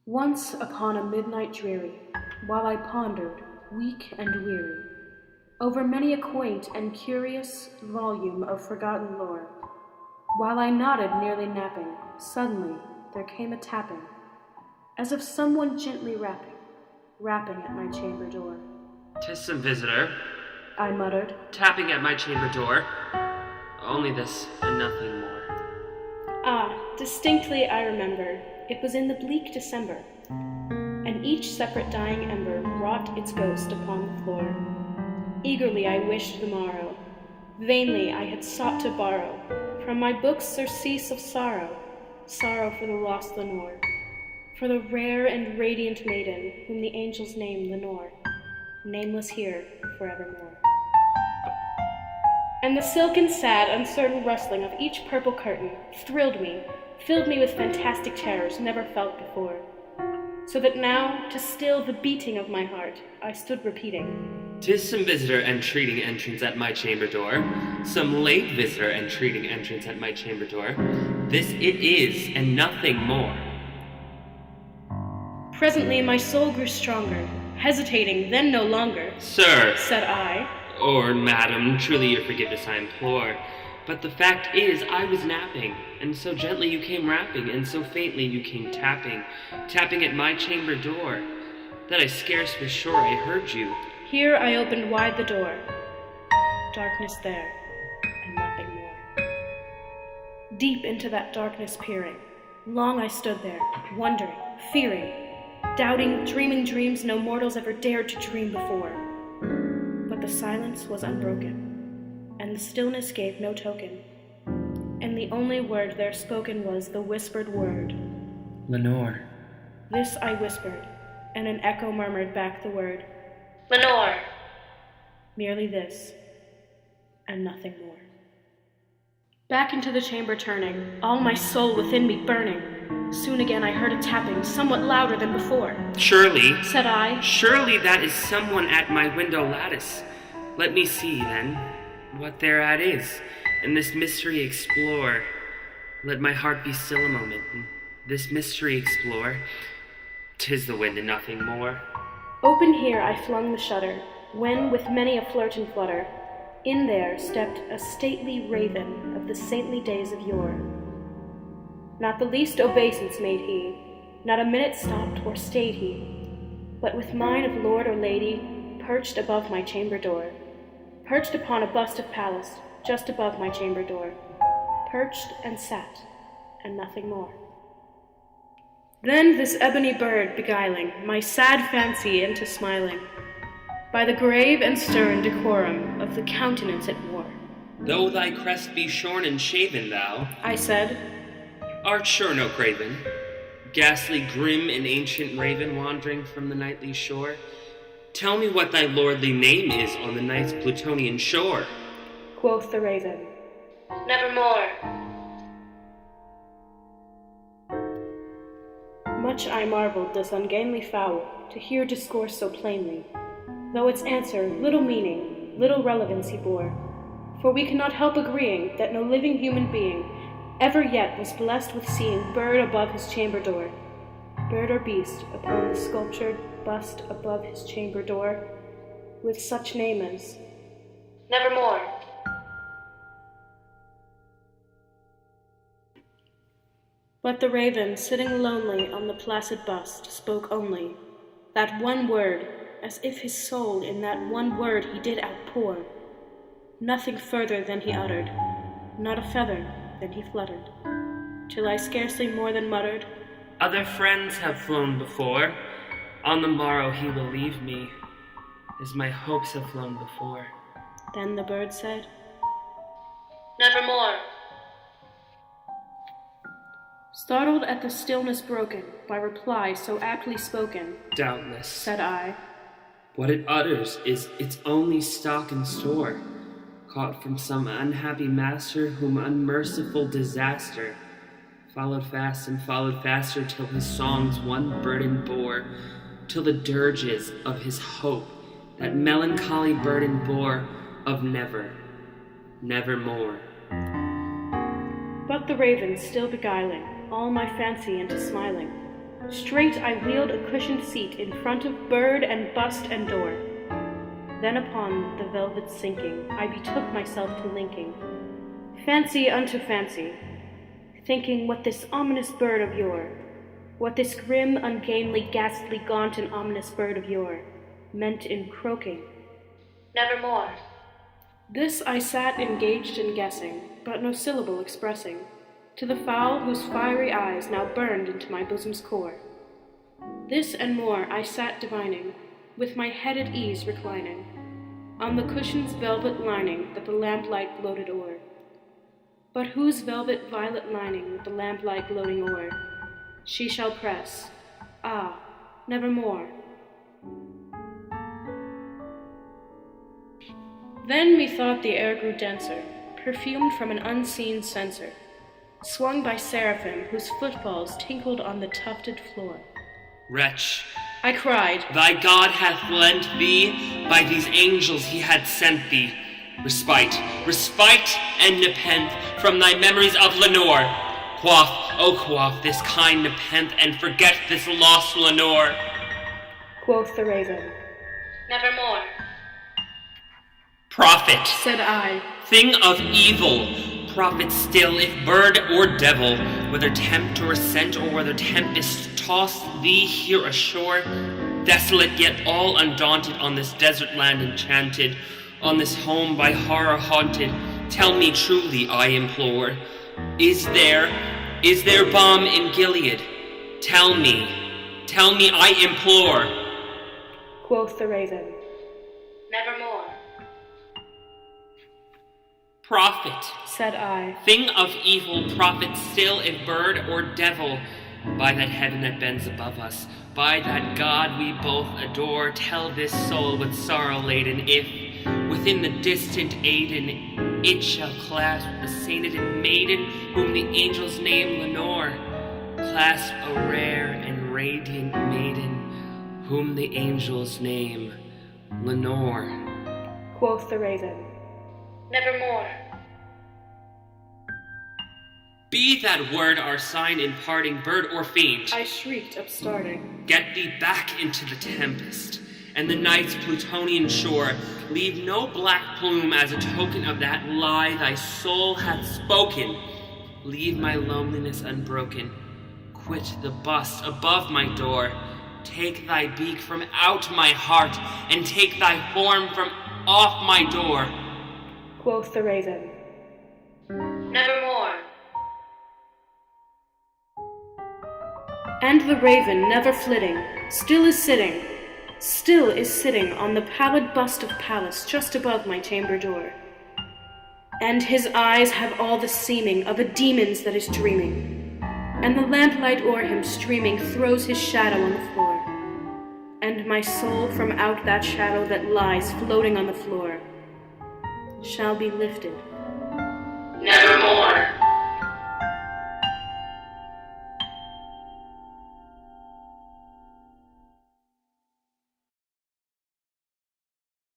Once upon a midnight dreary, while I pondered, weak and weary, over many a quaint and curious volume of forgotten lore, while I nodded nearly napping, suddenly there came a tapping, as of someone gently rapping at my chamber door. "'Tis some visitor," I muttered, "tapping at my chamber door. Only this and nothing more." Ah, distinctly I remember, it was in the bleak December, and each separate dying ember wrought its ghost upon the floor. Eagerly I wished the morrow, vainly I had sought to borrow from my books surcease of sorrow, sorrow for the lost Lenore, for the rare and radiant maiden whom the angels name Lenore, nameless here forevermore. And the silken, sad, uncertain rustling of each purple curtain thrilled me, filled me with fantastic terrors never felt before, so that now, to still the beating of my heart, I stood repeating, "'Tis some visitor entreating entrance at my chamber door, some late visitor entreating entrance at my chamber door. This it is, and nothing more." Presently my soul grew stronger, hesitating then no longer. "Sir," said I, or "Madam, truly your forgiveness I implore. But the fact is, I was napping, and so gently you came rapping, and so faintly you came tapping, tapping at my chamber door, that I scarce was sure I heard you." Here I opened wide the door. Darkness there, and nothing more. Deep into that darkness peering, long I stood there, wondering, fearing, doubting, dreaming dreams no mortals ever dared to dream before. But the silence was unbroken, and the stillness gave no token, and the only word there spoken was the whispered word, "Lenore." This I whispered, and an echo murmured back the word, "Lenore." Merely this, and nothing more. Back into the chamber turning, all my soul within me burning. Soon again I heard a tapping, somewhat louder than before. "Surely," said I, "surely that is someone at my window lattice. Let me see, then, what thereat is, and this mystery explore. Let my heart be still a moment, and this mystery explore. 'Tis the wind and nothing more." Open here I flung the shutter, when with many a flirt and flutter, in there stepped a stately raven of the saintly days of yore. Not the least obeisance made he, not a minute stopped or stayed he, but with mine of lord or lady perched above my chamber door, perched upon a bust of Pallas just above my chamber door, perched and sat, and nothing more. Then this ebony bird beguiling my sad fancy into smiling, by the grave and stern decorum of the countenance it wore. "Though thy crest be shorn and shaven, thou," I said, "art sure no craven, ghastly, grim, and ancient raven wandering from the nightly shore. Tell me what thy lordly name is on the night's Plutonian shore." Quoth the raven, "Nevermore." Much I marveled this ungainly fowl to hear discourse so plainly, though its answer little meaning, little relevancy bore, for we cannot help agreeing that no living human being ever yet was blessed with seeing bird above his chamber door, bird or beast upon the sculptured bust above his chamber door, with such name as Nevermore. But the raven, sitting lonely on the placid bust, spoke only that one word, as if his soul in that one word he did outpour. Nothing further than he uttered, not a feather than he fluttered, till I scarcely more than muttered, "Other friends have flown before. On the morrow he will leave me, as my hopes have flown before." Then the bird said, "Nevermore." Startled at the stillness broken by reply so aptly spoken, "Doubtless," said I, "what it utters is its only stock and store, caught from some unhappy master whom unmerciful disaster followed fast and followed faster, till his songs one burden bore, till the dirges of his hope that melancholy burden bore of never, nevermore." But the raven, still beguiling all my fancy into smiling, Straight I wheeled a cushioned seat in front of bird and bust and door. Then upon the velvet sinking, I betook myself to linking fancy unto fancy, thinking what this ominous bird of yore, what this grim, ungainly, ghastly, gaunt, and ominous bird of yore meant in croaking, "Nevermore." This I sat engaged in guessing, but no syllable expressing, to the fowl whose fiery eyes now burned into my bosom's core. This and more I sat divining, with my head at ease reclining, on the cushion's velvet lining that the lamplight gloated o'er. But whose velvet violet lining with the lamplight gloating o'er she shall press, ah, nevermore. Then methought the air grew denser, perfumed from an unseen censer, swung by seraphim whose footfalls tinkled on the tufted floor. Wretch, I cried, thy God hath lent thee, by these angels he hath sent thee, respite, respite and nepenthe from thy memories of Lenore. Quaff, oh quaff this kind nepenthe, and forget this lost Lenore. Quoth the raven, "Nevermore." Prophet, said I, thing of evil, prophet still, if bird or devil, whether tempt or scent, or whether tempest toss thee here ashore, desolate yet all undaunted, on this desert land enchanted, on this home by horror haunted, tell me truly, I implore, is there balm in Gilead? Tell me, I implore. Quoth the raven, "Nevermore." Prophet, said I, thing of evil, prophet still, if bird or devil, by that heaven that bends above us, by that God we both adore, tell this soul with sorrow laden, if within the distant Aidenn it shall clasp a sainted maiden, whom the angels name Lenore, clasp a rare and radiant maiden, whom the angels name Lenore. Quoth the raven, "Nevermore." Be that word our sign in parting, bird or fiend. I shrieked, upstarting. Get thee back into the tempest, and the night's Plutonian shore. Leave no black plume as a token of that lie thy soul hath spoken. Leave my loneliness unbroken. Quit the bust above my door. Take thy beak from out my heart, and take thy form from off my door. Quoth the raven, "Nevermore." And the raven, never flitting, still is sitting on the pallid bust of Pallas just above my chamber door. And his eyes have all the seeming of a demon's that is dreaming, and the lamplight o'er him streaming throws his shadow on the floor, and my soul from out that shadow that lies floating on the floor shall be lifted. Nevermore.